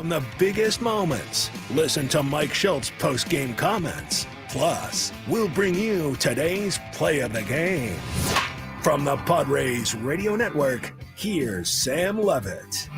the biggest moments. Listen to Mike Shilt's post-game comments. Plus, we'll bring you today's play of the game. From the Padres Radio Network, here's Sam Levitt.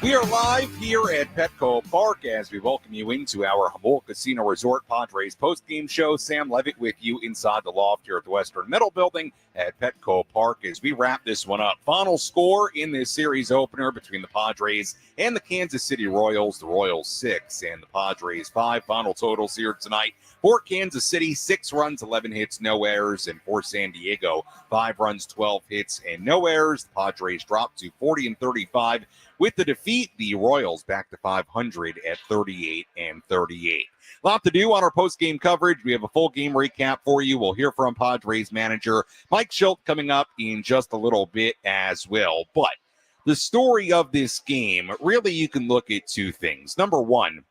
We are live here at Petco Park as we welcome you into our Jamul Casino Resort Padres post-game show. Sam Levitt with you inside the loft here at the Western Metal Building at Petco Park as we wrap this one up. Final score in this series opener between the Padres and the Kansas City Royals. The Royals 6 and the Padres 5. Final totals here tonight for Kansas City: 6 runs, 11 hits, no errors, and for San Diego, 5 runs, 12 hits, and no errors. The Padres dropped to 40-35. With the defeat, the Royals back to 500 at 38-38. A lot to do on our post-game coverage. We have a full game recap for you. We'll hear from Padres manager Mike Shildt coming up in just a little bit as well. But the story of this game, really you can look at two things. Number one,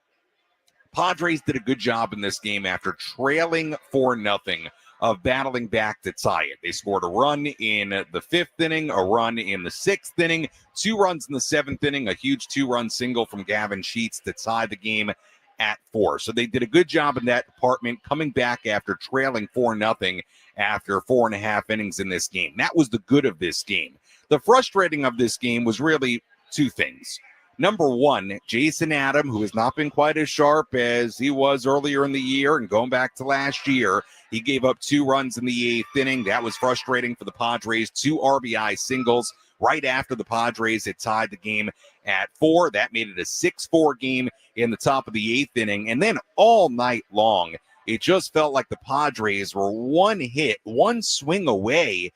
Padres did a good job in this game after trailing 4-0 of battling back to tie it. They scored a run in the 5th inning, a run in the 6th inning, 2 runs in the 7th inning, a huge 2-run single from Gavin Sheets to tie the game at 4. So they did a good job in that department, coming back after trailing 4-0 after 4.5 innings in this game. That was the good of this game. The frustrating of this game was really two things. Number one, Jason Adam, who has not been quite as sharp as he was earlier in the year and going back to last year, he gave up 2 runs in the 8th inning. That was frustrating for the Padres. 2 RBI singles right after the Padres had tied the game at 4. That made it a 6-4 game in the top of the 8th inning. And then all night long, it just felt like the Padres were one hit, one swing away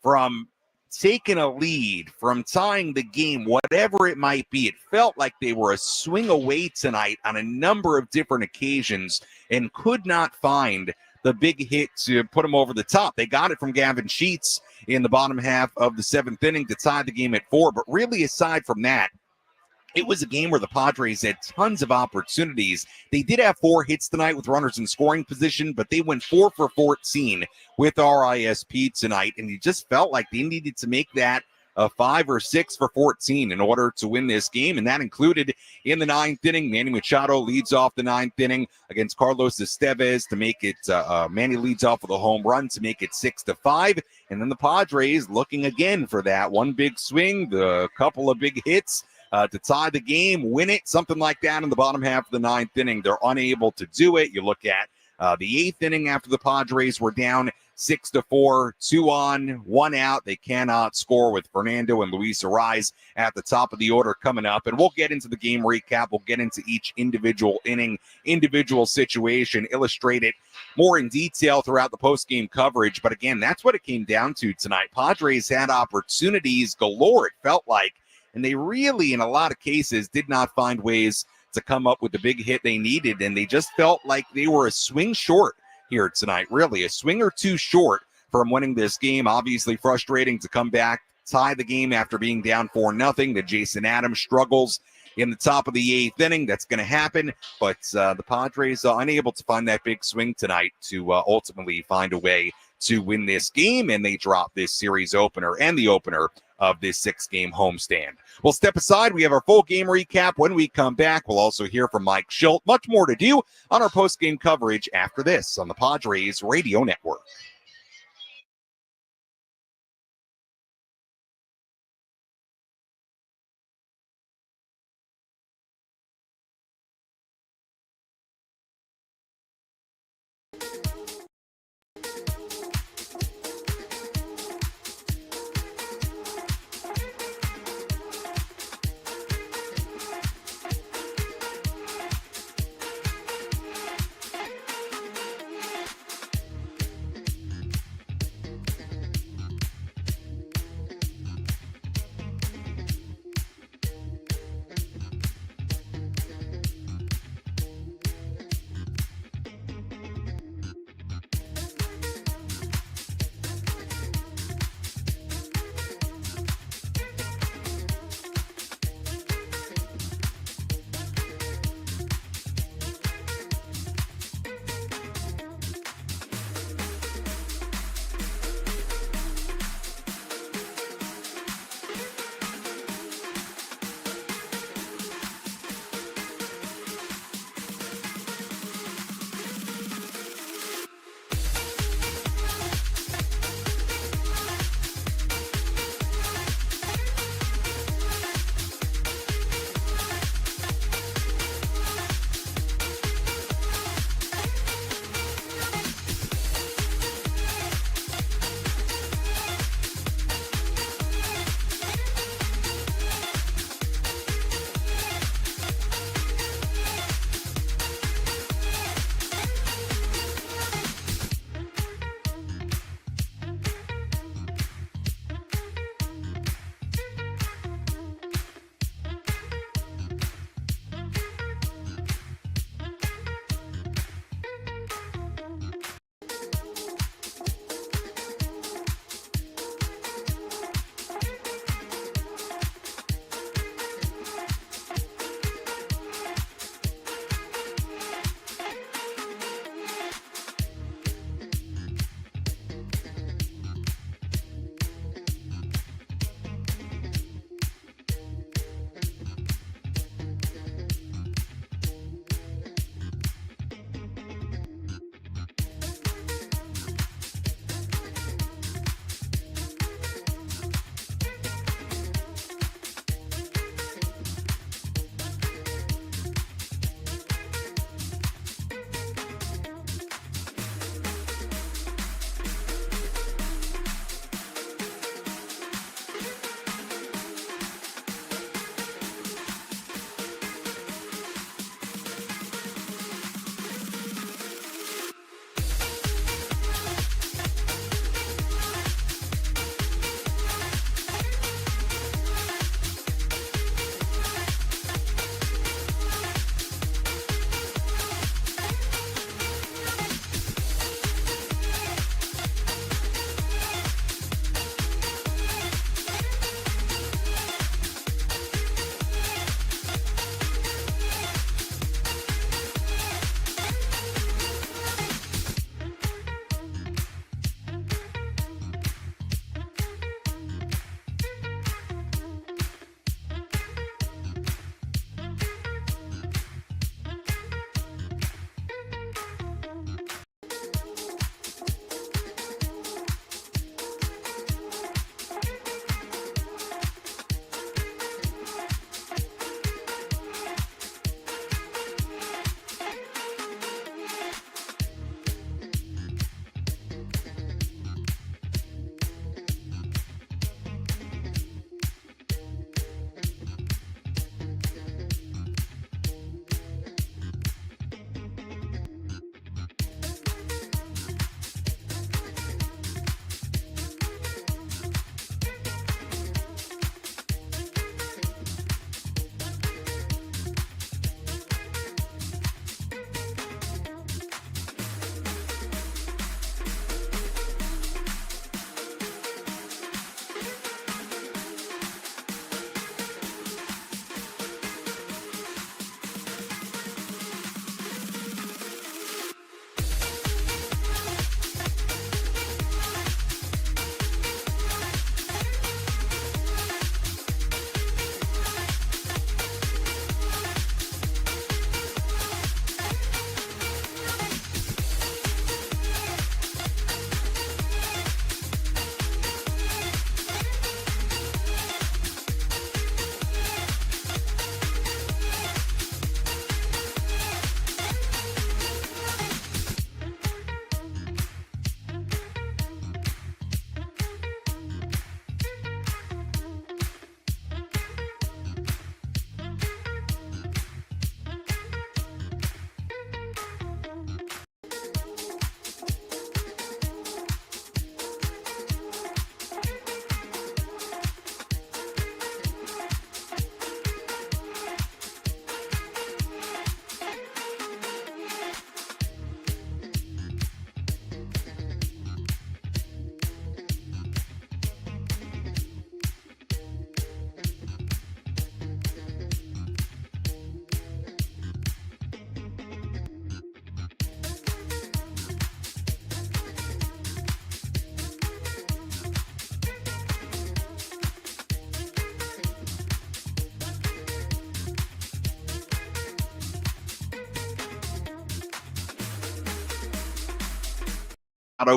from taking a lead, from tying the game, whatever it might be. It felt like they were a swing away tonight on a number of different occasions and could not find the big hit to put them over the top. They got it from Gavin Sheets in the bottom half of the 7th inning to tie the game at 4. But really, aside from that, it was a game where the Padres had tons of opportunities. They did have 4 hits tonight with runners in scoring position, but they went 4 for 14 with RISP tonight, and it just felt like they needed to make that a 5 or 6 for 14 in order to win this game, and that included in the 9th inning. Manny Machado leads off the 9th inning against Carlos Estevez to make it, Manny leads off with a home run to make it 6-5, and then the Padres looking again for that one big swing, the couple of big hits, to tie the game, win it, something like that in the bottom half of the 9th inning. They're unable to do it. You look at the 8th inning after the Padres were down 6-4, 2 on, 1 out. They cannot score with Fernando and Luis Arraez at the top of the order coming up. And we'll get into the game recap. We'll get into each individual inning, individual situation, illustrate it more in detail throughout the post-game coverage. But again, that's what it came down to tonight. Padres had opportunities galore, it felt like, and they really, in a lot of cases, did not find ways to come up with the big hit they needed, and they just felt like they were a swing short here tonight, really, a swing or two short from winning this game. Obviously frustrating to come back, tie the game after being down 4-0. The Jason Adams struggles in the top of the 8th inning. That's going to happen, but the Padres are unable to find that big swing tonight to ultimately find a way to win this game, and they drop this series opener and the opener of this 6-game homestand. We'll step aside. We have our full game recap. When we come back, we'll also hear from Mike Shildt. Much more to do on our post-game coverage after this on the Padres Radio Network.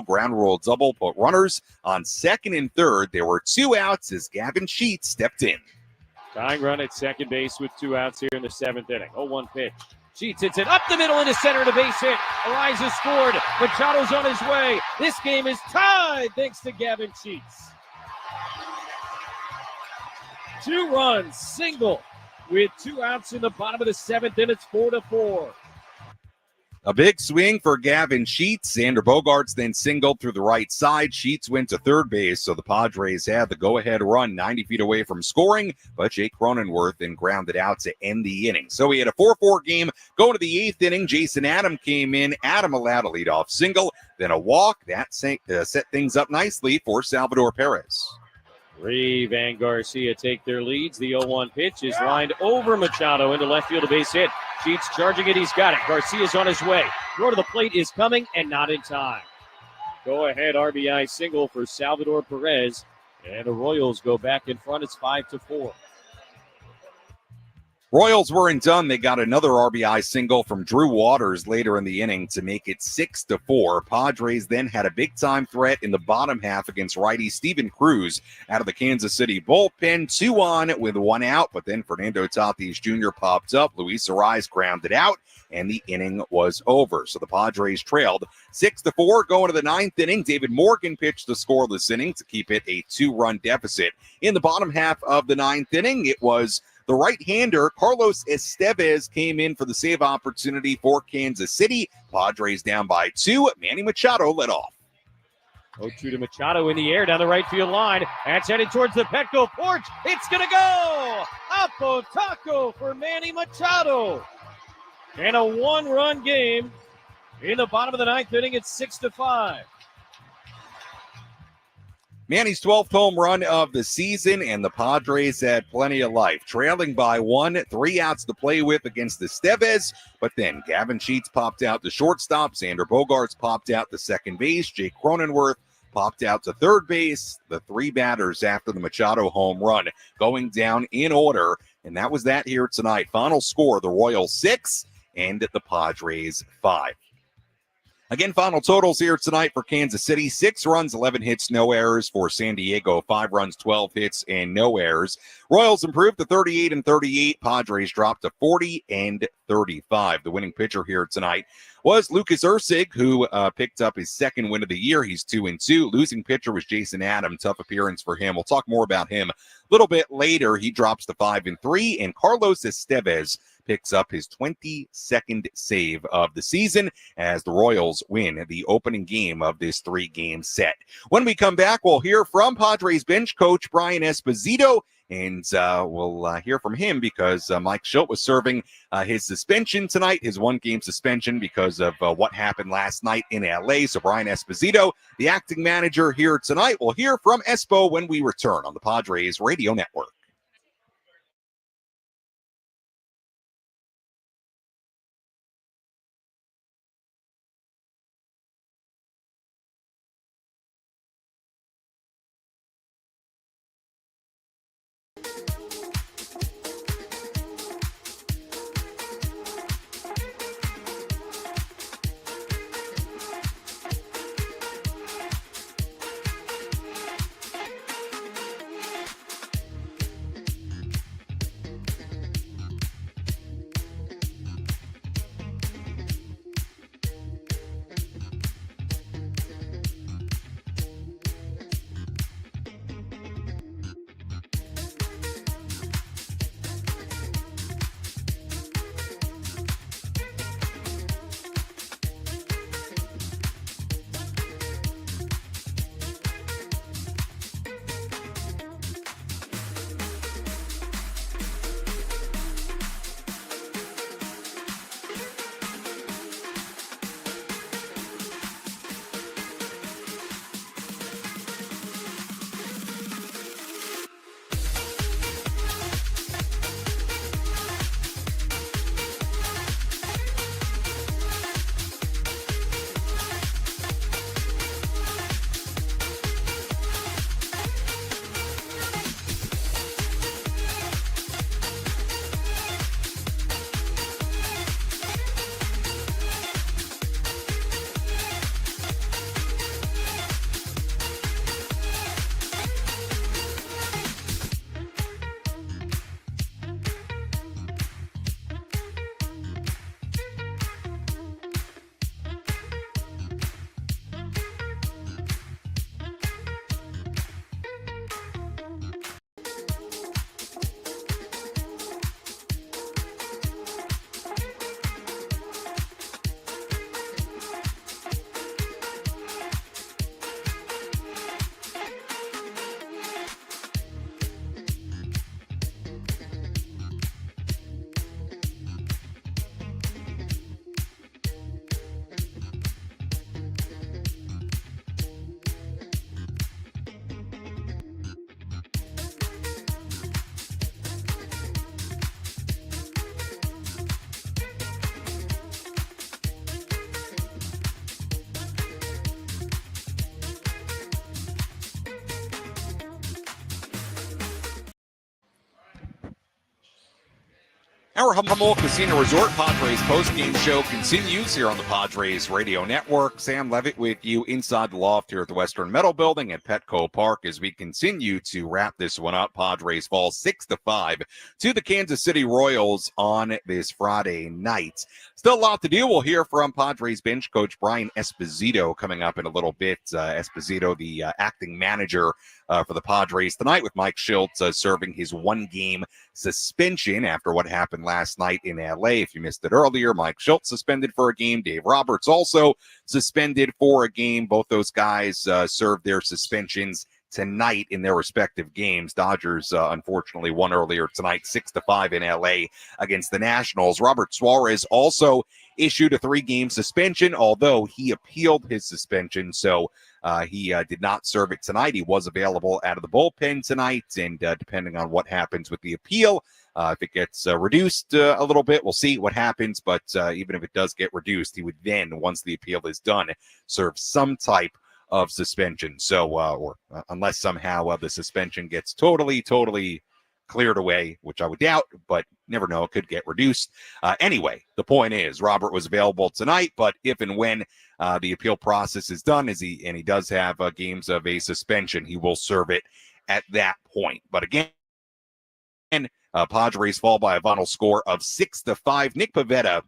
ground rule double, put runners on second and third. There were 2 outs as Gavin Shildt stepped in. Tying run at second base with 2 outs here in the 7th inning. 0-1 pitch. Shildt hits it up the middle into center to base hit. Ariza scored. Machado's on his way. This game is tied thanks to Gavin Shildt. 2 runs, single, with 2 outs in the bottom of the 7th, and it's 4-4. A big swing for Gavin Shildt. Xander Bogaerts then singled through the right side. Shildt went to third base, so the Padres had the go-ahead run 90 feet away from scoring, but Jake Cronenworth then grounded out to end the inning. So we had a 4-4 game going to the 8th inning. Jason Adam came in. Adam allowed a leadoff single, then a walk. That set things up nicely for Salvador Perez. Reeve and Garcia take their leads. The 0-1 pitch is lined over Machado into left field, a base hit. Sheets charging it. He's got it. Garcia's on his way. Throw to the plate is coming and not in time. Go ahead RBI single for Salvador Perez. And the Royals go back in front. It's 5-4. Royals weren't done. They got another RBI single from Drew Waters later in the inning to make it 6-4. Padres then had a big-time threat in the bottom half against righty Steven Cruz out of the Kansas City bullpen. 2 on with 1 out, but then Fernando Tatis Jr. popped up. Luis Ariz grounded out, and the inning was over. So the Padres trailed 6-4 going to the 9th inning. David Morgan pitched the scoreless inning to keep it a 2-run deficit. In the bottom half of the 9th inning, it was the right-hander, Carlos Estevez, came in for the save opportunity for Kansas City. Padres down by 2. Manny Machado led off. 0-2 to Machado in the air down the right field line. That's headed towards the Petco porch. It's going to go! Apo Taco for Manny Machado. And a 1-run game in the bottom of the 9th inning. It's 6-5. Manny's 12th home run of the season, and the Padres had plenty of life. Trailing by 1, 3 outs to play with against Estevez, but then Gavin Shildt popped out to shortstop. Xander Bogaerts popped out to second base. Jake Cronenworth popped out to third base. The 3 batters after the Machado home run going down in order, and that was that here tonight. Final score, the Royals 6 and the Padres 5. Again, final totals here tonight for Kansas City. 6 runs, 11 hits, no errors. For San Diego, 5 runs, 12 hits, and no errors. Royals improved to 38-38. Padres dropped to 40-35. The winning pitcher here tonight was Lucas Erceg, who picked up his 2nd win of the year. He's 2-2. Losing pitcher was Jason Adam. Tough appearance for him. We'll talk more about him a little bit later. He drops to 5-3. And Carlos Estevez picks up his 22nd save of the season as the Royals win the opening game of this 3-game set. When we come back, we'll hear from Padres bench coach Brian Esposito, and we'll hear from him because Mike Shildt was serving his suspension tonight, his 1-game suspension because of what happened last night in L.A. So Brian Esposito, the acting manager here tonight, we'll hear from Espo when we return on the Padres Radio Network. Our Jamul Casino Resort Padres postgame show continues here on the Padres Radio Network. Sam Levitt with you inside the loft here at the Western Metal Building at Petco Park as we continue to wrap this one up. Padres fall 6-5 to the Kansas City Royals on this Friday night. Still a lot to do. We'll hear from Padres bench coach Brian Esposito coming up in a little bit. Esposito, the acting manager for the Padres tonight, with Mike Shildt serving his one-game suspension after what happened last night in LA. If you missed it earlier, Mike Shildt suspended for a game. Dave Roberts also suspended for a game. Both those guys served their suspensions tonight in their respective games. Dodgers, unfortunately, won earlier tonight, 6-5 in LA against the Nationals. Robert Suarez also issued a 3-game suspension, although he appealed his suspension, so he did not serve it tonight. He was available out of the bullpen tonight, and depending on what happens with the appeal, if it gets reduced a little bit, we'll see what happens, but even if it does get reduced, he would then, once the appeal is done, serve some type of suspension. So, or unless somehow the suspension gets totally cleared away, which I would doubt, but never know, it could get reduced. Anyway, the point is, Robert was available tonight, but if and when the appeal process is done, he does have games of a suspension, he will serve it at that point. But again, Padres fall by a final score of 6-5. Nick Pivetta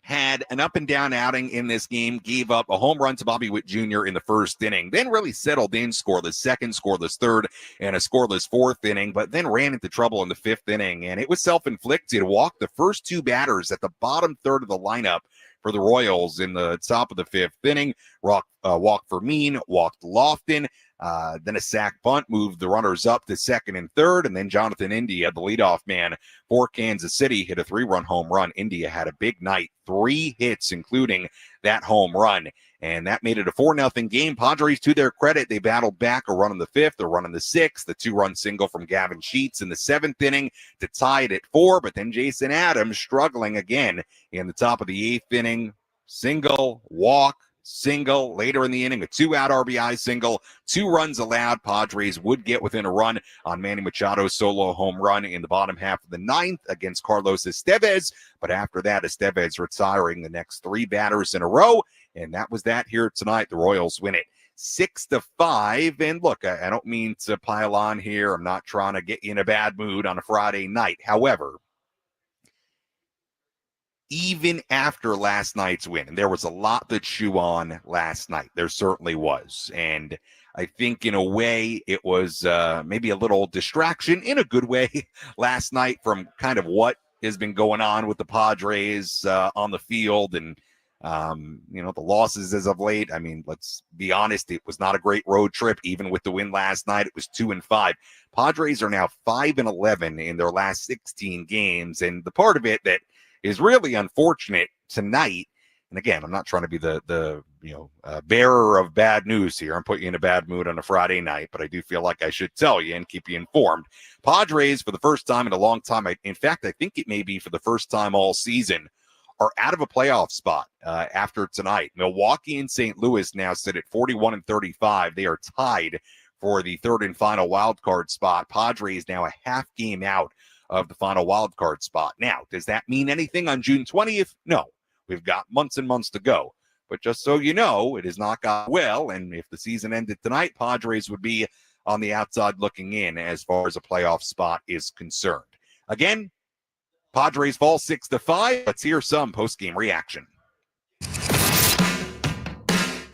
had an up-and-down outing in this game, gave up a home run to Bobby Witt Jr. in the first inning, then really settled in, scoreless second, scoreless third, and a scoreless fourth inning, but then ran into trouble in the fifth inning, and it was self-inflicted. Walked the first 2 batters at the bottom third of the lineup for the Royals in the top of the fifth inning. Walked Fermin, walked Lofton, then a sac bunt moved the runners up to second and third, and then Jonathan India, the leadoff man for Kansas City, hit a 3-run home run. India had a big night, 3 hits, including that home run, and that made it a 4-0 game. Padres, to their credit, they battled back a run in the fifth, a run in the sixth, the 2-run single from Gavin Sheets in the seventh inning to tie it at 4, but then Jason Adams struggling again in the top of the eighth inning, single, walk, single, later in the inning, a 2-out RBI single, 2 runs allowed. Padres would get within a run on Manny Machado's solo home run in the bottom half of the ninth against Carlos Estevez, but after that, Estevez retiring the next 3 batters in a row, and that was that here tonight. The Royals win it 6-5, and look, I don't mean to pile on here. I'm not trying to get you in a bad mood on a Friday night. However, even after last night's win, and there was a lot to chew on last night, there certainly was, and I think in a way it was maybe a little distraction in a good way last night from kind of what has been going on with the Padres on the field, and the losses as of late. I mean, let's be honest, it was not a great road trip. Even with the win last night, it was 2-5. Padres are now 5-11 in their last 16 games, and the part of it that is really unfortunate tonight, and again, I'm not trying to be the bearer of bad news here. I'm putting you in a bad mood on a Friday night, but I do feel like I should tell you and keep you informed. Padres, for the first time in a long time, in fact, I think it may be for the first time all season, are out of a playoff spot after tonight. Milwaukee and St. Louis now sit at 41-35. They are tied for the third and final wild card spot. Padres now a half game out of the final wild card spot. Now, does that mean anything on June 20th? No. We've got months and months to go. But just so you know, it has not gone well, and if the season ended tonight, Padres would be on the outside looking in as far as a playoff spot is concerned. Again, Padres fall 6-5. Let's hear some post-game reaction.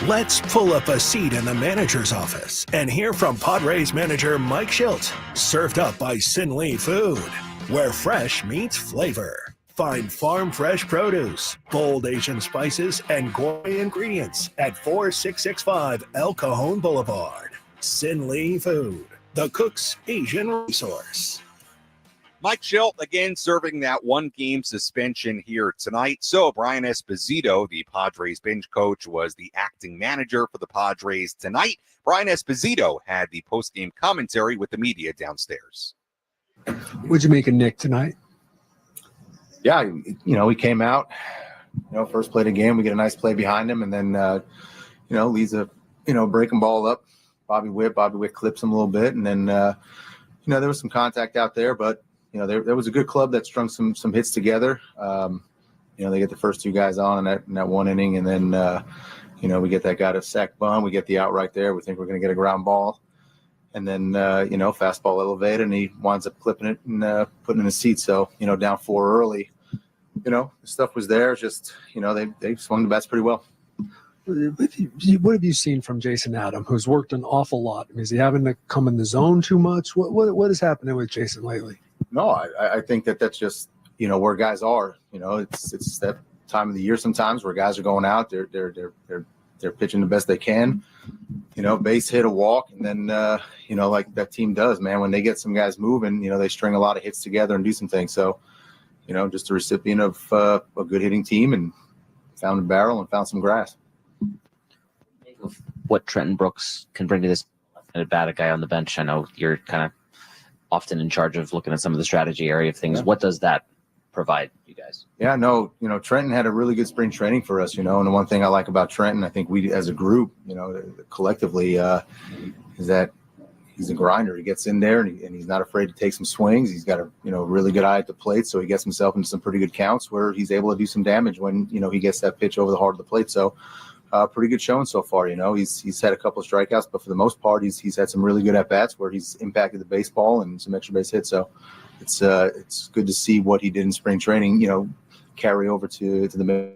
Let's pull up a seat in the manager's office and hear from Padres manager Mike Shildt. Served up by Sin Lee Food, where fresh meets flavor. Find farm fresh produce, bold Asian spices, and gourmet ingredients at 4665 El Cajon Boulevard. Sin Lee Food, the cook's Asian resource. Mike Shildt again serving that 1-game suspension here tonight. So Brian Esposito, the Padres bench coach, was the acting manager for the Padres tonight. Brian Esposito had the post-game commentary with the media downstairs. What'd you make of Nick tonight? Yeah, we came out, first play of the game, we get a nice play behind him, and then, leads a, breaking ball up. Bobby Witt clips him a little bit, and then, there was some contact out there, but, there was a good club that strung some hits together. They get the first two guys on in that one inning, and then we get that guy to sack bunt. We get the out right there. We think we're going to get a ground ball, and then fastball elevated, and he winds up clipping it and putting it in his seat. So down 4 early, the stuff was there. Just they swung the bats pretty well. What have you seen from Jason Adam, who's worked an awful lot? Is he having to come in the zone too much? What is happening with Jason lately? No, I think that's just where guys are. It's that time of the year sometimes where guys are going out. They're pitching the best they can. Base hit, a walk, and then like that team does, man. When they get some guys moving, they string a lot of hits together and do some things. So just a recipient of a good hitting team, and found a barrel and found some grass. What Trenton Brooks can bring to this bat, a guy on the bench. I know you're kind of often in charge of looking at some of the strategy area of things. Yeah. What does that provide you guys? Yeah, no, Trenton had a really good spring training for us, and the one thing I like about Trenton, I think we as a group, collectively, is that he's a grinder. He gets in there and he's not afraid to take some swings. He's got a, really good eye at the plate. So he gets himself into some pretty good counts where he's able to do some damage when, he gets that pitch over the heart of the plate. So pretty good showing so far. He's had a couple of strikeouts, but for the most part, he's had some really good at bats where he's impacted the baseball and some extra base hits. So it's good to see what he did in spring training, carry over to the.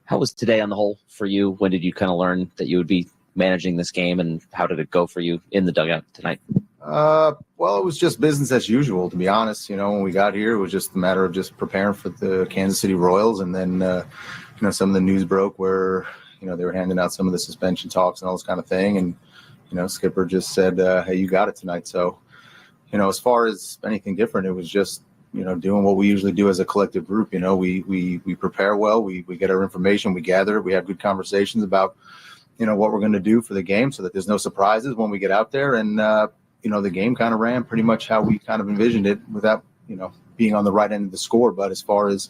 How was today on the whole for you? When did you kind of learn that you would be managing this game, and how did it go for you in the dugout tonight? Well, it was just business as usual, to be honest. When we got here, it was just a matter of just preparing for the Kansas City Royals. And then, some of the news broke where, they were handing out some of the suspension talks and all this kind of thing. And, Skipper just said, hey, you got it tonight. So, as far as anything different, it was just, doing what we usually do as a collective group. We prepare well, we get our information, we gather it, we have good conversations about, what we're going to do for the game so that there's no surprises when we get out there. And, the game kind of ran pretty much how we kind of envisioned it without, being on the right end of the score. But as far as,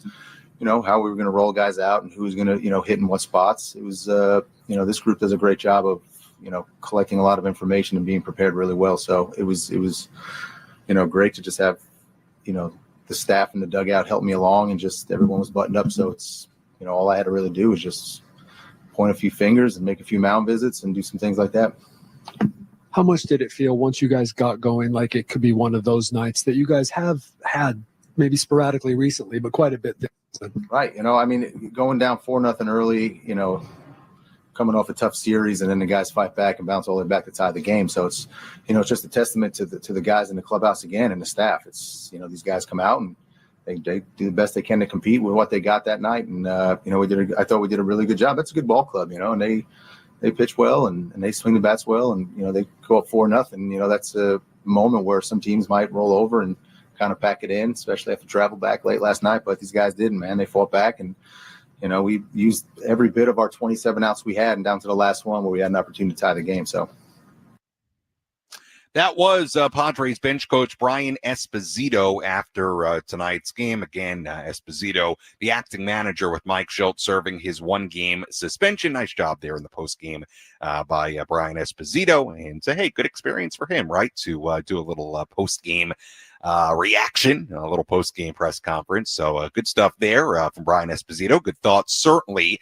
how we were going to roll guys out and who was going to, hit in what spots, it was, this group does a great job of, collecting a lot of information and being prepared really well. So it was, great to just have, the staff in the dugout help me along, and just everyone was buttoned up. So it's, all I had to really do was just point a few fingers and make a few mound visits and do some things like that. How much did it feel once you guys got going like it could be one of those nights that you guys have had maybe sporadically recently, but quite a bit this season? Right. Going down 4-0 early, coming off a tough series, and then the guys fight back and bounce all the way back to tie the game. So it's, it's just a testament to the guys in the clubhouse again and the staff. It's, these guys come out and they do the best they can to compete with what they got that night. And, I thought we did a really good job. That's a good ball club, and they pitch well and they swing the bats well, and they go up 4-0. That's a moment where some teams might roll over and kind of pack it in, especially after travel back late last night. But these guys didn't, man. They fought back, and we used every bit of our 27 outs we had, and down to the last one where we had an opportunity to tie the game. So that was Padres bench coach Brian Esposito after tonight's game. Again, Esposito, the acting manager with Mike Shildt, serving his 1-game suspension. Nice job there in the postgame by Brian Esposito. And hey, good experience for him, right, to do a little postgame reaction, a little post-game press conference. So good stuff there from Brian Esposito. Good thoughts, certainly.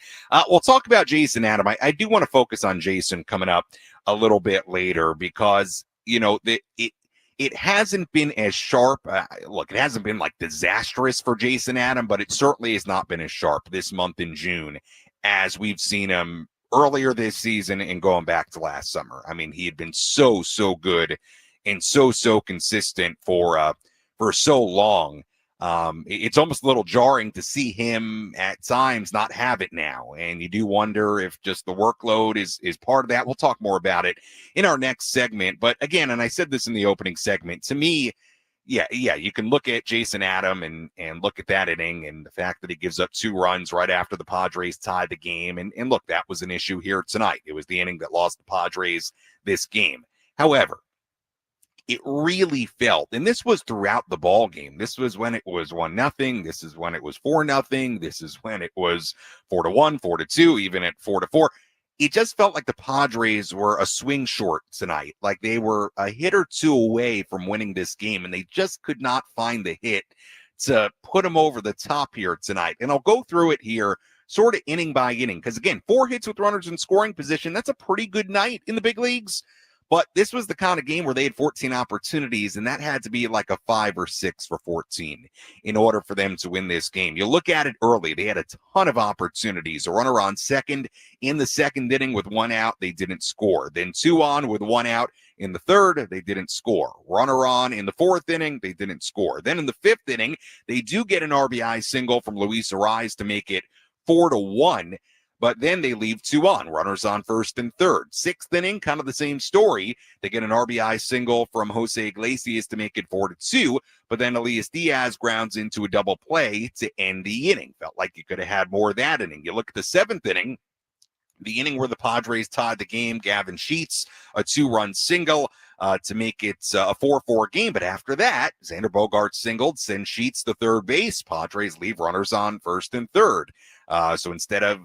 We'll talk about Jason Adam. I do want to focus on Jason coming up a little bit later, because it hasn't been as sharp. Look, it hasn't been like disastrous for Jason Adam, but it certainly has not been as sharp this month in June as we've seen him earlier this season and going back to last summer. I mean, he had been so good and so consistent for so long. It's almost a little jarring to see him at times not have it now. And you do wonder if just the workload is part of that. We'll talk more about it in our next segment. But again, and I said this in the opening segment, to me, yeah, you can look at Jason Adam and look at that inning and the fact that he gives up 2 runs right after the Padres tied the game. And look, that was an issue here tonight. It was the inning that lost the Padres this game. However, it really felt, and this was throughout the ball game. This was when it was 1-0. This is when it was 4-0. This is when it was 4-1, 4-2, even at 4-4. it just felt like the Padres were a swing short tonight. Like they were a hit or two away from winning this game, and they just could not find the hit to put them over the top here tonight. And I'll go through it here sort of inning by inning, because again, 4 hits with runners in scoring position, that's a pretty good night in the big leagues. But this was the kind of game where they had 14 opportunities, and that had to be like a 5 or 6 for 14 in order for them to win this game. You look at it early, they had a ton of opportunities. A runner on second in the second inning with 1 out, they didn't score. Then 2 on with 1 out in the third, they didn't score. Runner on in the 4th inning, they didn't score. Then in the 5th inning, they do get an RBI single from Luis Arraez to make it 4-1. But then they leave 2 on, runners on first and third. 6th inning, kind of the same story. They get an RBI single from Jose Iglesias to make it 4-2. But then Elias Diaz grounds into a double play to end the inning. Felt like you could have had more of that inning. You look at the 7th inning, the inning where the Padres tied the game. Gavin Sheets, a 2-run single to make it a 4-4 game. But after that, Xander Bogaerts singled, sends Sheets to third base. Padres leave runners on first and third. So instead of,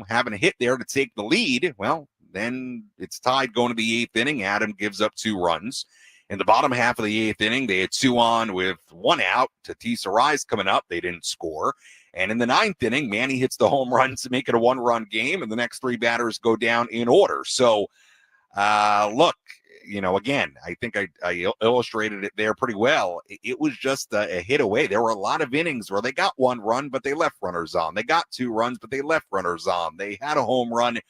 having a hit there to take the lead, well, then it's tied going to the 8th inning. Adam gives up 2 runs. In the bottom half of the 8th inning, they had 2 on with 1 out. Tatis Arraez coming up. They didn't score. And in the 9th inning, Manny hits the home run to make it a 1-run game, and the next 3 batters go down in order. So, look, again, I think I illustrated it there pretty well. It was just a hit away. There were a lot of innings where they got 1 run, but they left runners on. They got 2 runs, but they left runners on. They had a home run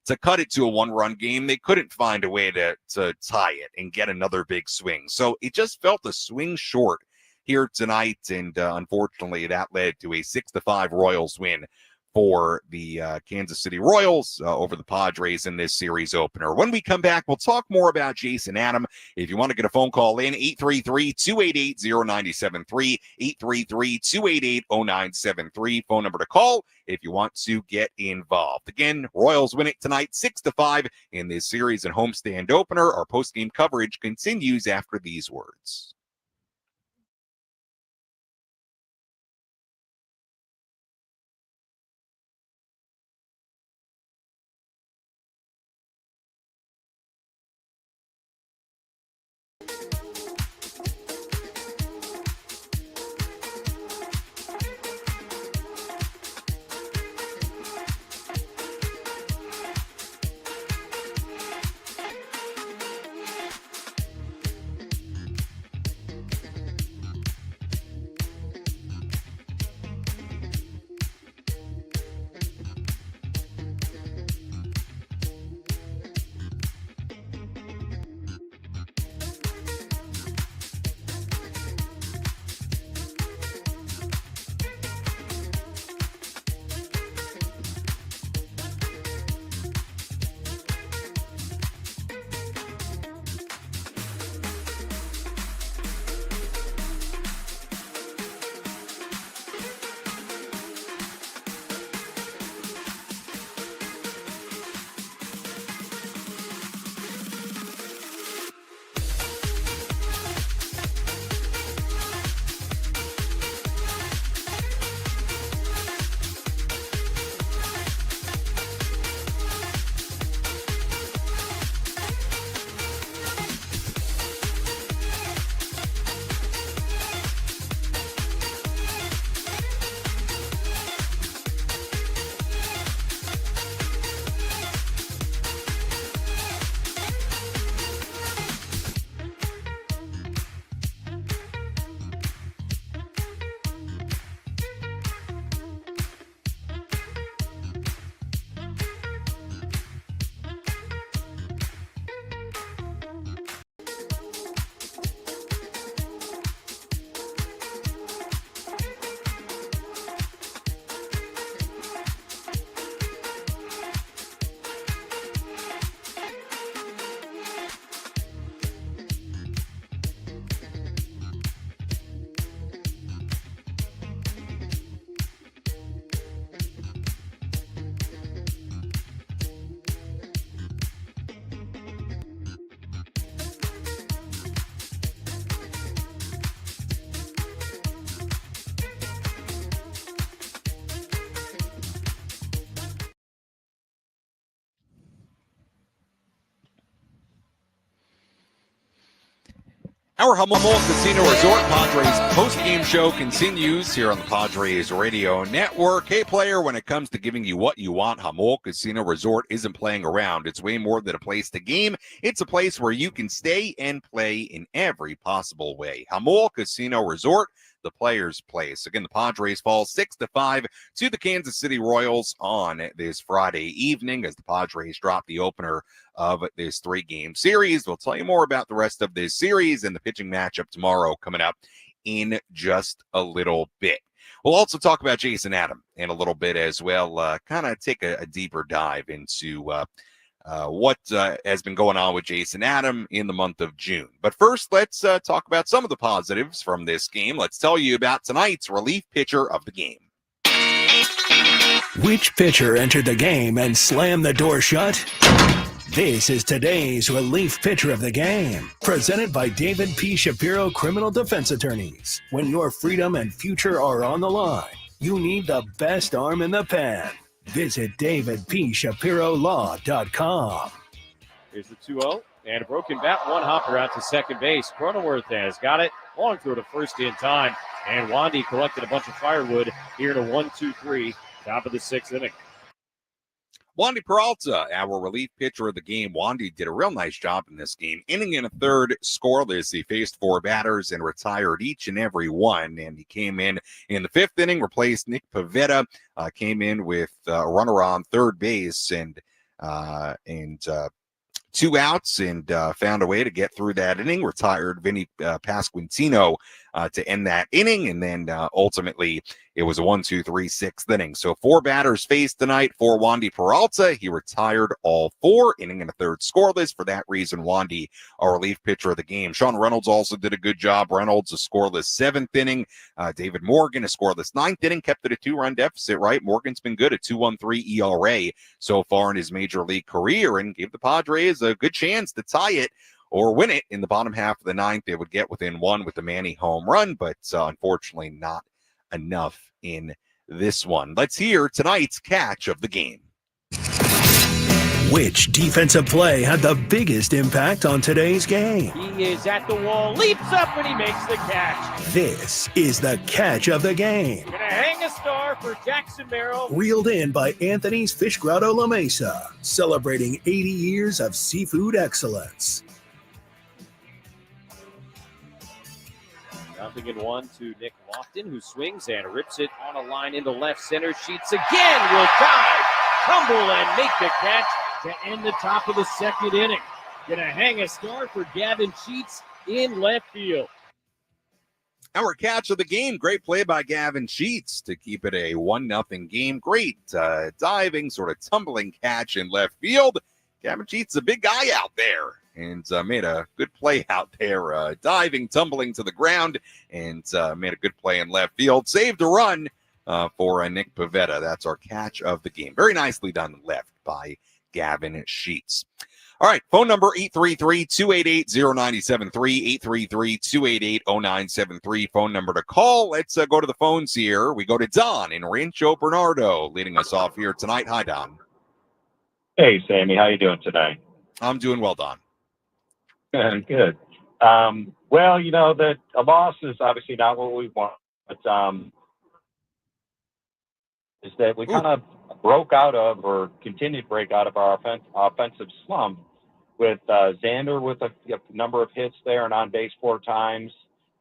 to cut it to a 1-run game. They couldn't find a way to tie it and get another big swing. So it just felt a swing short here tonight, and unfortunately that led to a 6-5 Royals win for the Kansas City Royals over the Padres in this series opener. When we come back, we'll talk more about Jason Adam. If you want to get a phone call in, 833-288-0973, 833-288-0973, phone number to call if you want to get involved. Again, Royals win it tonight 6-5 in this series and homestand opener. Our postgame coverage continues after these words. Our Jamul Casino Resort Padres post-game show continues here on the Padres Radio Network. Hey, player, when it comes to giving you what you want, Jamul Casino Resort isn't playing around. It's way more than a place to game. It's a place where you can stay and play in every possible way. Jamul Casino Resort, the player's place. Again, the Padres fall 6-5 to the Kansas City Royals on this Friday evening as the Padres drop the opener of this 3-game series. We'll tell you more about the rest of this series and the pitching matchup tomorrow coming up in just a little bit. We'll also talk about Jason Adam in a little bit as well, kind of take a deeper dive into what has been going on with Jason Adam in the month of June. But first, let's talk about some of the positives from this game. Let's tell you about tonight's relief pitcher of the game. Which pitcher entered the game and slammed the door shut? This is today's relief pitcher of the game, presented by David P. Shapiro Criminal Defense Attorneys. When your freedom and future are on the line, you need the best arm in the pen. Visit davidpshapirolaw.com. Here's the 2-0, and a broken bat, one hopper out to second base. Cronenworth has got it, long throw to first in time, and Wandy collected a bunch of firewood here to 1-2-3, top of the 6th inning. Wandy Peralta, our relief pitcher of the game. Wandy did a real nice job in this game. Inning and a third, scoreless. He faced 4 batters and retired each and every one. And he came in the 5th inning, replaced Nick Pivetta, came in with a runner on third base and 2 outs and found a way to get through that inning. Retired Vinny Pasquantino to end that inning. And then ultimately it was a 1-2-3 6th inning. So 4 batters faced tonight for Wandy Peralta. He retired all 4, inning and a third scoreless. For that reason, Wandy, our relief pitcher of the game. Sean Reynolds also did a good job. Reynolds, a scoreless 7th inning. David Morgan, a scoreless 9th inning, kept it a 2-run deficit, right? Morgan's been good, a 2.13 ERA so far in his major league career, and gave the Padres a good chance to tie it or win it in the bottom half of the 9th. They would get within 1 with the Manny home run, but unfortunately not enough in this one. Let's hear tonight's catch of the game. Which defensive play had the biggest impact on today's game? He is at the wall, leaps up, and he makes the catch. This is the catch of the game. Gonna hang a star for Jackson Merrill. Reeled in by Anthony's Fish Grotto La Mesa, celebrating 80 years of seafood excellence. 0-1 to Nick Lofton, who swings and rips it on a line into left center. Sheets again will dive, tumble, and make the catch to end the top of the 2nd inning. Gonna hang a star for Gavin Sheets in left field. Our catch of the game, great play by Gavin Sheets to keep it a 1-0 game. Great diving, sort of tumbling catch in left field. Gavin Sheets, a big guy out there, and made a good play out there, diving, tumbling to the ground, and made a good play in left field. Saved a run for Nick Pivetta. That's our catch of the game. Very nicely done left by Gavin Sheets. All right, phone number 833-288-0973, 833-288-0973, phone number to call. Let's go to the phones here. We go to Don in Rancho Bernardo, leading us off here tonight. Hi, Don. Hey, Sammy. How you doing today? I'm doing well, Don. Good. Well, you know, that a loss is obviously not what we want, but is that we kind of broke out of or continued to break out of our offensive slump with Xander with a number of hits there and on base 4 times.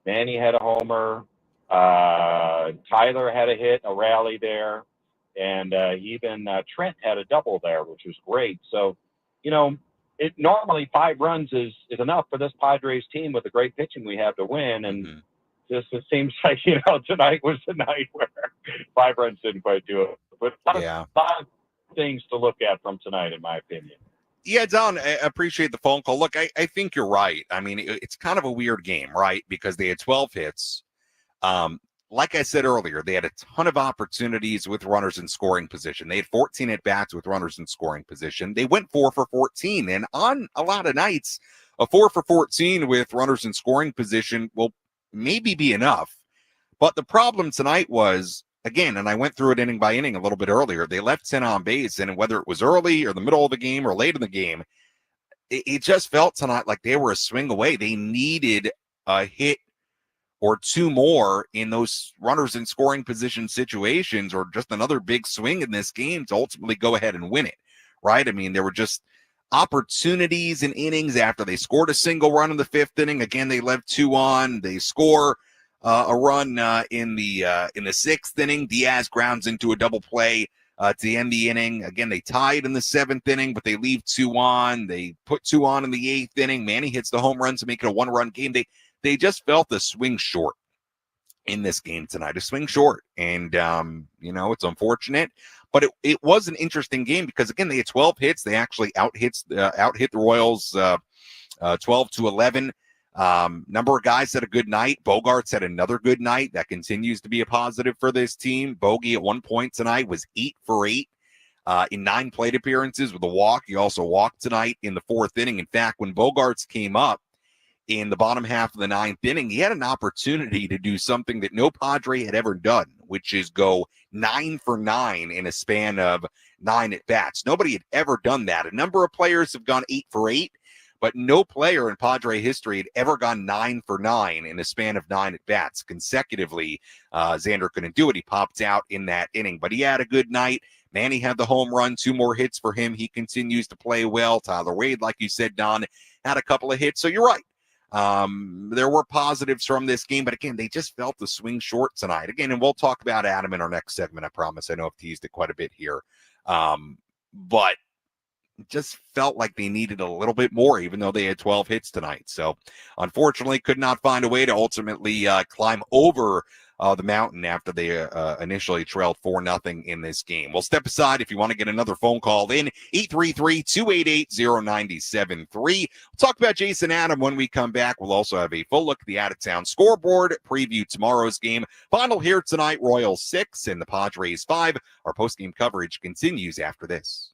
Manny had a homer. Tyler had a hit, a rally there. And even Trent had a double there, which was great. So, you know, it normally 5 runs is enough for this Padres team with the great pitching we have to win. And just it seems like, you know, tonight was the night where 5 runs didn't quite do it. But a lot of things to look at from tonight, in my opinion. Yeah, Don, I appreciate the phone call. Look, I think you're right. I mean, it's kind of a weird game, right? Because they had 12 hits. Like I said earlier, they had a ton of opportunities with runners in scoring position. They had 14 at-bats with runners in scoring position. They went 4 for 14. And on a lot of nights, a 4 for 14 with runners in scoring position will maybe be enough. But the problem tonight was, again, and I went through it inning by inning a little bit earlier, they left 10 on base, and whether it was early or the middle of the game or late in the game, it just felt tonight like they were a swing away. They needed a hit or two more in those runners in scoring position situations, or just another big swing in this game to ultimately go ahead and win it, right? I mean, there were just opportunities in innings after they scored a single run in the fifth inning. Again, they left 2 on. They score a run in the sixth inning. Diaz grounds into a double play to end the inning. Again, they tied in the seventh inning, but they leave 2 on. They put 2 on in the eighth inning. Manny hits the home run to make it a 1-run game. They just felt the swing short in this game tonight, a swing short. And, it's unfortunate, but it was an interesting game because, again, they had 12 hits. They actually out-hit the Royals 12-11. Number of guys had a good night. Bogarts had another good night. That continues to be a positive for this team. Bogey at one point tonight was 8 for 8 in 9 plate appearances with a walk. He also walked tonight in the fourth inning. In fact, when Bogarts came up in the bottom half of the ninth inning, he had an opportunity to do something that no Padre had ever done, which is go 9 for 9 in a span of 9 at-bats. Nobody had ever done that. A number of players have gone 8 for 8, but no player in Padre history had ever gone 9 for 9 in a span of 9 at-bats consecutively. Xander couldn't do it. He popped out in that inning, but he had a good night. Manny had the home run, 2 more hits for him. He continues to play well. Tyler Wade, like you said, Don, had a couple of hits. So you're right. There were positives from this game, but again, they just felt the swing short tonight. Again, and we'll talk about Adam in our next segment, I promise. I know I've teased it quite a bit here. But it just felt like they needed a little bit more, even though they had 12 hits tonight. So unfortunately could not find a way to ultimately climb over the mountain after they initially trailed 4-0 in this game. We'll step aside if you want to get another phone call in, 833-288-0973. We'll talk about Jason Adam when we come back. We'll also have a full look at the out-of-town scoreboard, preview tomorrow's game. Final here tonight, Royals 6 and the Padres 5. Our post-game coverage continues after this.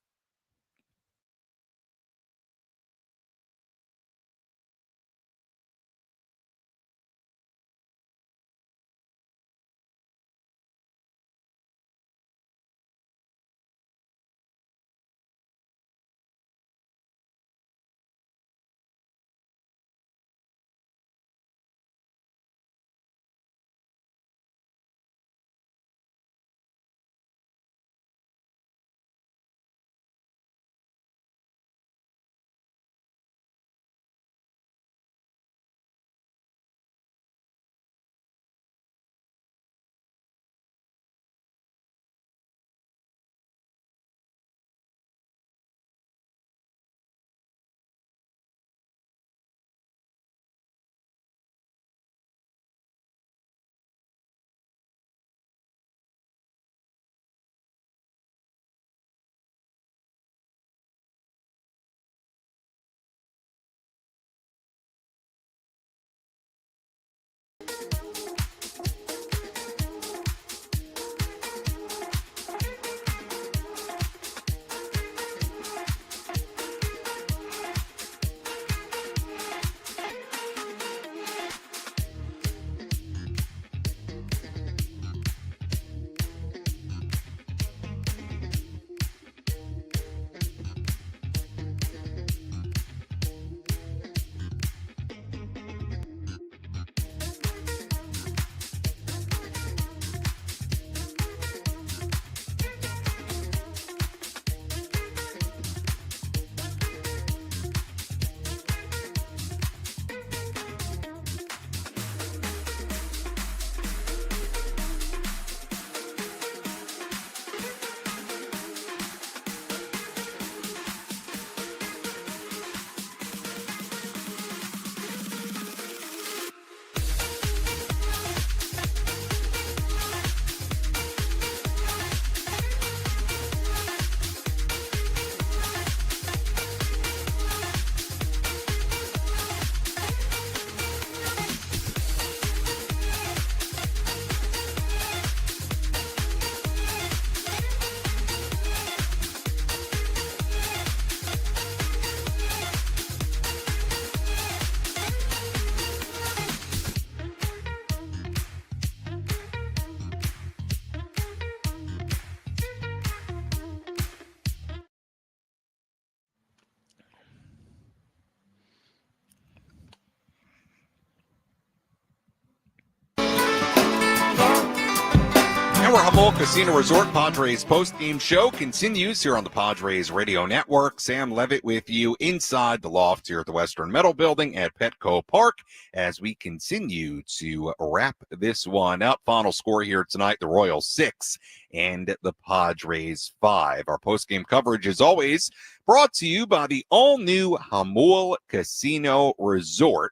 Jamul Casino Resort Padres post-game show continues here on the Padres Radio Network. Sam Levitt with you inside the loft here at the Western Metal Building at Petco Park as we continue to wrap this one up. Final score here tonight, the Royals 6 and the Padres 5. Our post-game coverage, as always, brought to you by the all-new Jamul Casino Resort,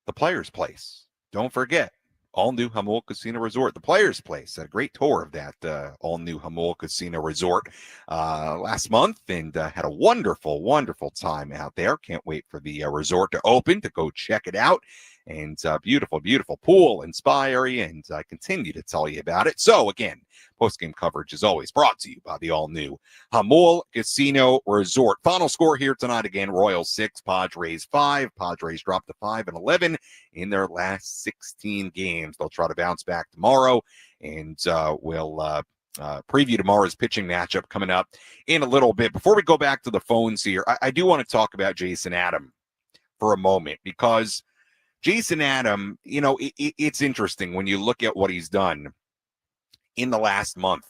the Players' Place. Don't forget, all-new Jamul Casino Resort, the Players' Place. A great tour of that all-new Jamul Casino Resort last month, and had a wonderful, wonderful time out there. Can't wait for the resort to open, to go check it out. And beautiful, beautiful pool and spa area, and I continue to tell you about it. So, again, post-game coverage is always brought to you by the all-new Jamul Casino Resort. Final score here tonight, again, Royals 6, Padres 5. Padres dropped to 5-11 in their last 16 games. They'll try to bounce back tomorrow, and we'll preview tomorrow's pitching matchup coming up in a little bit. Before we go back to the phones here, I do want to talk about Jason Adam for a moment, because Jason Adam, you know, it's interesting when you look at what he's done in the last month.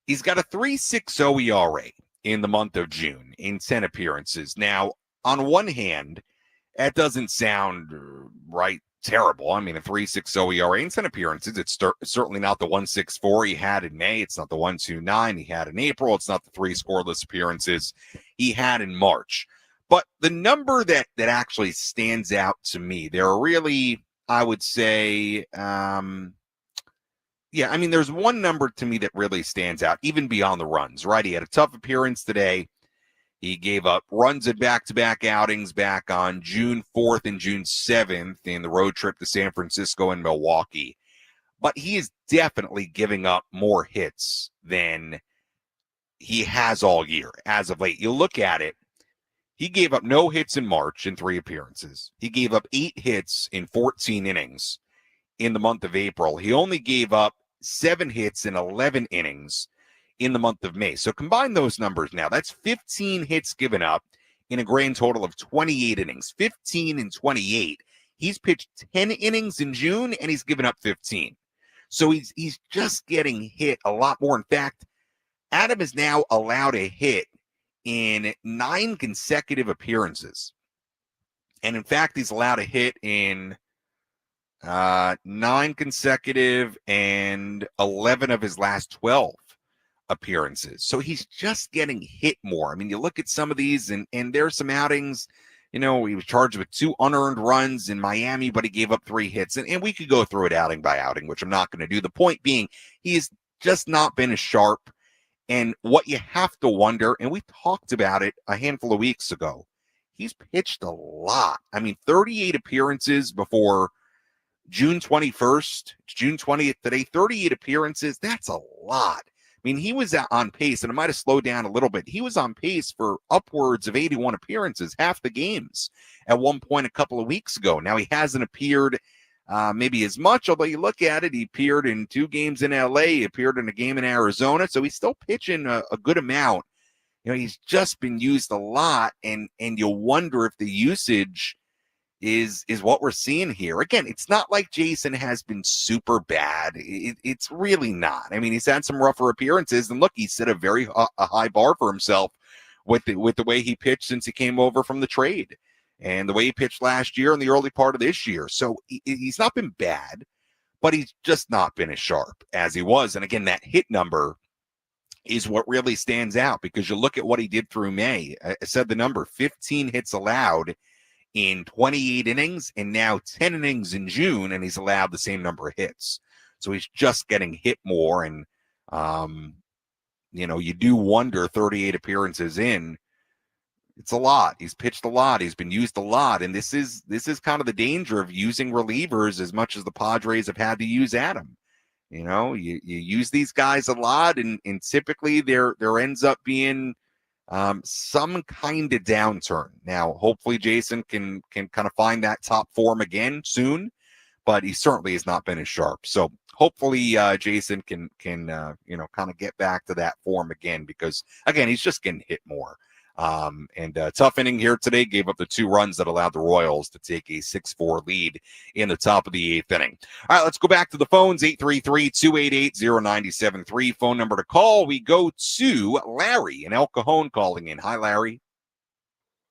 He's got a 3.60 ERA in the month of June in 10 appearances. Now, on one hand, that doesn't sound right terrible. I mean, a 3.60 ERA in 10 appearances, it's certainly not the 1.64 he had in May. It's not the 1.29 he had in April. It's not the 3 scoreless appearances he had in March. But the number that actually stands out to me, there are really, I would say, there's one number to me that really stands out, even beyond the runs, right? He had a tough appearance today. He gave up runs at back-to-back outings back on June 4th and June 7th in the road trip to San Francisco and Milwaukee. But he is definitely giving up more hits than he has all year as of late. You look at it. He gave up no hits in March in 3 appearances. He gave up 8 hits in 14 innings in the month of April. He only gave up 7 hits in 11 innings in the month of May. So combine those numbers now. That's 15 hits given up in a grand total of 28 innings. 15 and 28. He's pitched 10 innings in June, and he's given up 15. So he's just getting hit a lot more. In fact, Adam is now allowed a hit in 9 consecutive appearances. And in fact, he's allowed a hit in 9 consecutive and 11 of his last 12 appearances. So he's just getting hit more. I mean, you look at some of these, and there's some outings, you know, he was charged with 2 unearned runs in Miami, but he gave up 3 hits. And we could go through it outing by outing, which I'm not going to do. The point being, he has just not been as sharp. And what you have to wonder, and we talked about it a handful of weeks ago, he's pitched a lot. I mean, 38 appearances before June 21st, June 20th today, 38 appearances. That's a lot. I mean, he was on pace, and it might have slowed down a little bit. He was on pace for upwards of 81 appearances, half the games at one point a couple of weeks ago. Now, he hasn't appeared maybe as much, although you look at it, he appeared in 2 games in LA, he appeared in a game in Arizona, so he's still pitching a good amount. You know, he's just been used a lot, and you wonder if the usage is what we're seeing here. Again, it's not like Jason has been super bad. It's really not. I mean, he's had some rougher appearances, and look, he set a high bar for himself with the way he pitched since he came over from the trade, and the way he pitched last year and the early part of this year. So he's not been bad, but he's just not been as sharp as he was. And again, that hit number is what really stands out, because you look at what he did through May. I said the number, 15 hits allowed in 28 innings, and now 10 innings in June, and he's allowed the same number of hits. So he's just getting hit more. And, you do wonder, 38 appearances in, it's a lot. He's pitched a lot. He's been used a lot. And this is kind of the danger of using relievers as much as the Padres have had to use Adam. You know, you use these guys a lot, and typically there ends up being some kind of downturn. Now, hopefully Jason can kind of find that top form again soon, but he certainly has not been as sharp. So hopefully Jason can kind of get back to that form again, because again, he's just getting hit more. And tough inning here today, gave up the 2 runs that allowed the Royals to take a 6-4 lead in the top of the 8th inning. All right, let's go back to the phones, 833-288-0973, phone number to call. We go to Larry in El Cajon calling in. Hi, Larry.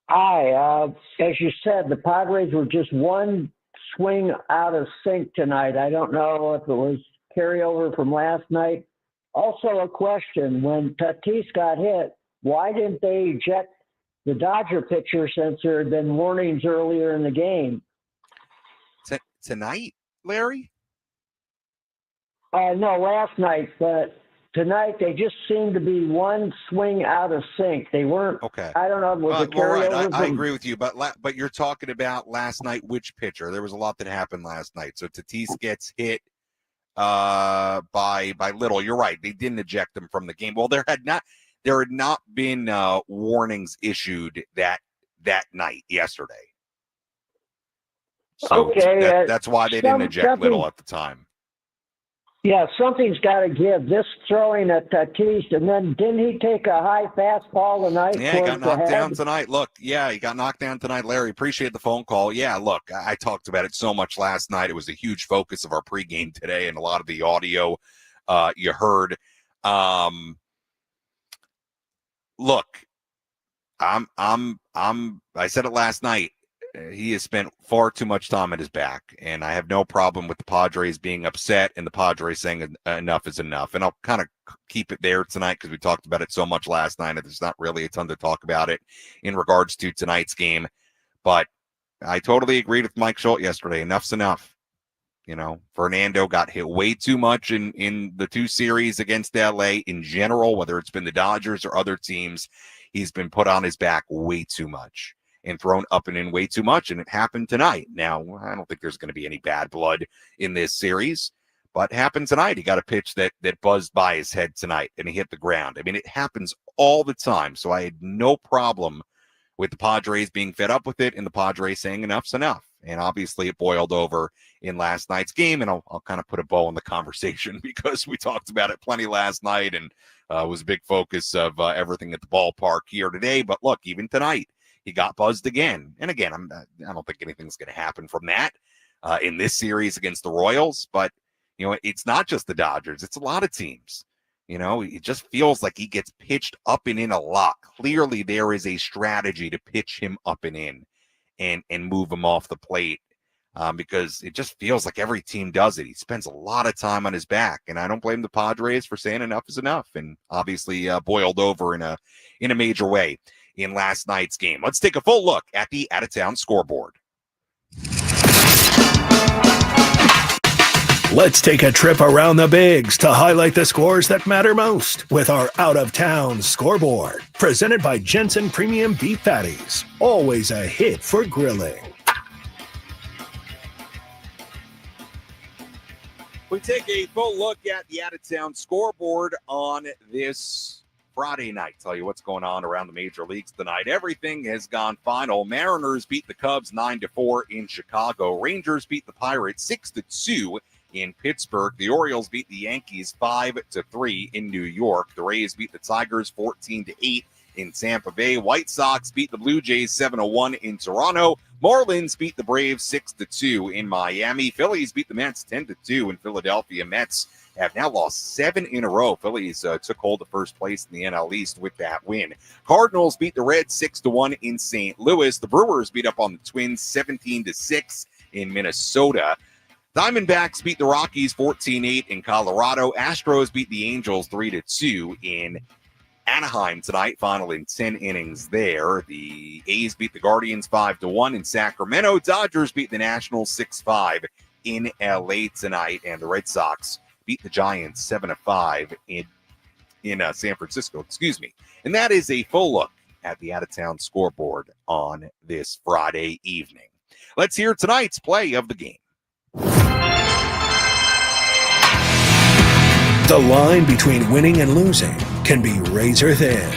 Hi. As you said, the Padres were just one swing out of sync tonight. I don't know if it was carryover from last night. Also a question, when Tatis got hit, why didn't they eject the Dodger pitcher since there had been warnings earlier in the game? Tonight, Larry? No, last night, but tonight they just seemed to be one swing out of sync. They weren't. Okay. I don't know. Was it right. carryover? I agree with you, but you're talking about last night. Which pitcher? There was a lot that happened last night. So Tatis gets hit by Little. You're right. They didn't eject him from the game. Well, there had not been warnings issued that night yesterday. So okay, that's why they didn't eject Little at the time. Yeah, something's got to give. This throwing at Tatis, and then didn't he take a high fastball tonight? Yeah, he got knocked down tonight. Look, yeah, he got knocked down tonight, Larry. Appreciate the phone call. Yeah, look, I talked about it so much last night. It was a huge focus of our pregame today, and a lot of the audio you heard. Look, I said it last night. He has spent far too much time at his back, and I have no problem with the Padres being upset and the Padres saying enough is enough. And I'll kind of keep it there tonight because we talked about it so much last night, and there's not really a ton to talk about it in regards to tonight's game. But I totally agreed with Mike Shildt yesterday. Enough's enough. You know, Fernando got hit way too much in the 2 series against LA in general, whether it's been the Dodgers or other teams. He's been put on his back way too much and thrown up and in way too much, and it happened tonight. Now, I don't think there's going to be any bad blood in this series, but it happened tonight. He got a pitch that buzzed by his head tonight, and he hit the ground. I mean, it happens all the time, so I had no problem with the Padres being fed up with it and the Padres saying enough's enough. And obviously it boiled over in last night's game, and I'll kind of put a bow on the conversation because we talked about it plenty last night, and it was a big focus of everything at the ballpark here today. But look, even tonight, he got buzzed again. And again, I don't think anything's going to happen from that in this series against the Royals. But, you know, it's not just the Dodgers. It's a lot of teams. You know, it just feels like he gets pitched up and in a lot. Clearly, there is a strategy to pitch him up and in and move him off the plate because it just feels like every team does it. He spends a lot of time on his back, and I don't blame the Padres for saying enough is enough, and obviously boiled over in a major way in last night's game. Let's take a full look at the out-of-town scoreboard. Let's take a trip around the bigs to highlight the scores that matter most with our out-of-town scoreboard. Presented by Jensen Premium Beef Patties. Always a hit for grilling. We take a full look at the out-of-town scoreboard on this Friday night. Tell you what's going on around the major leagues tonight. Everything has gone final. Mariners beat the Cubs 9-4 in Chicago. Rangers beat the Pirates 6-2 in Pittsburgh. The Orioles beat the Yankees 5-3 in New York. The Rays beat the Tigers 14-8 in Tampa Bay. White Sox beat the Blue Jays 7-1 in Toronto. Marlins beat the Braves 6-2 in Miami. Phillies beat the Mets 10-2 in Philadelphia. Mets have now lost 7 in a row. Phillies took hold of first place in the NL East with that win. Cardinals beat the Reds 6-1 in St. Louis. The Brewers beat up on the Twins 17-6 in Minnesota. Diamondbacks beat the Rockies 14-8 in Colorado. Astros beat the Angels 3-2 in Anaheim tonight, final in 10 innings there. The A's beat the Guardians 5-1 in Sacramento. Dodgers beat the Nationals 6-5 in LA tonight. And the Red Sox beat the Giants 7-5 in San Francisco, And that is a full look at the out-of-town scoreboard on this Friday evening. Let's hear tonight's play of the game. The line between winning and losing can be razor thin.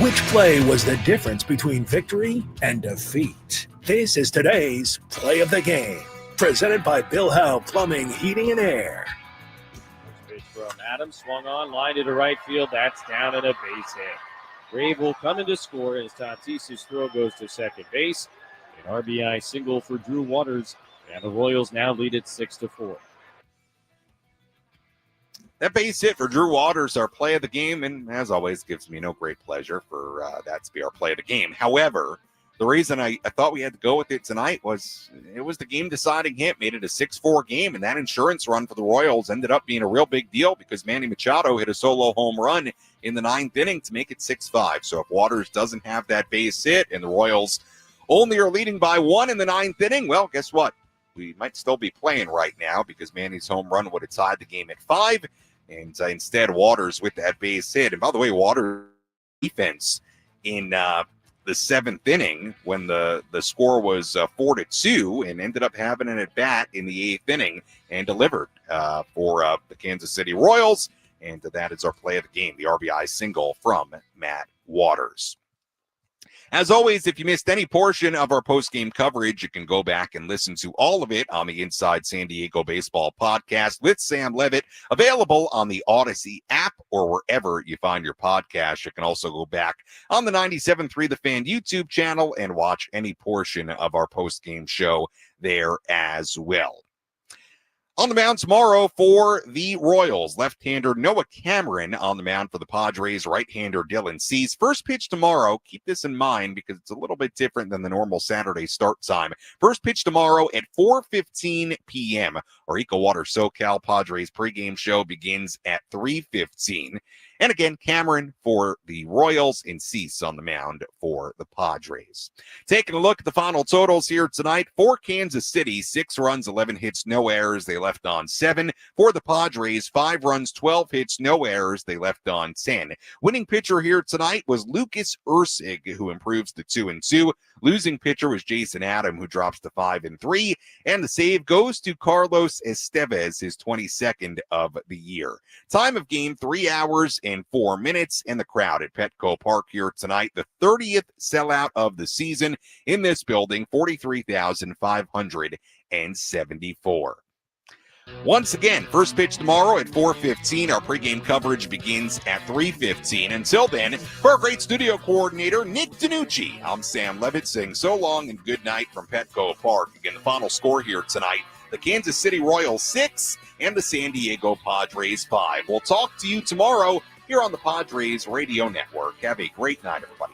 Which play was the difference between victory and defeat? This is today's Play of the Game, presented by Bill Howe Plumbing, Heating, and Air. Pitch from Adams, swung on, line to right field. That's down and a base hit. Grave will come in to score as Tatis's throw goes to second base. An RBI single for Drew Waters, and the Royals now lead it 6-4. That base hit for Drew Waters, our play of the game, and as always, gives me no great pleasure for that to be our play of the game. However, the reason I thought we had to go with it tonight was it was the game-deciding hit, made it a 6-4 game, and that insurance run for the Royals ended up being a real big deal because Manny Machado hit a solo home run in the 9th inning to make it 6-5. So if Waters doesn't have that base hit and the Royals only are leading by 1 in the 9th inning, well, guess what? We might still be playing right now because Manny's home run would have tied the game at 5. And instead, Waters with that base hit. And by the way, Waters' defense in the 7th inning when the score was 4-2 and ended up having an at-bat in the 8th inning and delivered for the Kansas City Royals. And that is our play of the game, the RBI single from Matt Waters. As always, if you missed any portion of our post-game coverage, you can go back and listen to all of it on the Inside San Diego Baseball podcast with Sam Levitt, available on the Odyssey app or wherever you find your podcast. You can also go back on the 97.3 The Fan YouTube channel and watch any portion of our post-game show there as well. On the mound tomorrow for the Royals, left-hander Noah Cameron on the mound for the Padres, right-hander Dylan Cease. First pitch tomorrow, keep this in mind because it's a little bit different than the normal Saturday start time. First pitch tomorrow at 4:15 p.m. Our Eco Water SoCal Padres pregame show begins at 3:15. And again, Cameron for the Royals and Cease on the mound for the Padres. Taking a look at the final totals here tonight for Kansas City, 6 runs, 11 hits, no errors. They left on 7. For the Padres, 5 runs, 12 hits, no errors. They left on 10. Winning pitcher here tonight was Lucas Ursig, who improves to 2-2. Losing pitcher was Jason Adam, who drops to 5-3. And the save goes to Carlos Estevez, his 22nd of the year. Time of game, 3 hours and 4 minutes. And the crowd at Petco Park here tonight, the 30th sellout of the season in this building, 43,574. Once again, first pitch tomorrow at 4:15. Our pregame coverage begins at 3:15. Until then, for our great studio coordinator, Nick Danucci, I'm Sam Levitt saying so long and good night from Petco Park. Again, the final score here tonight, the Kansas City Royals 6 and the San Diego Padres 5. We'll talk to you tomorrow here on the Padres Radio Network. Have a great night, everybody.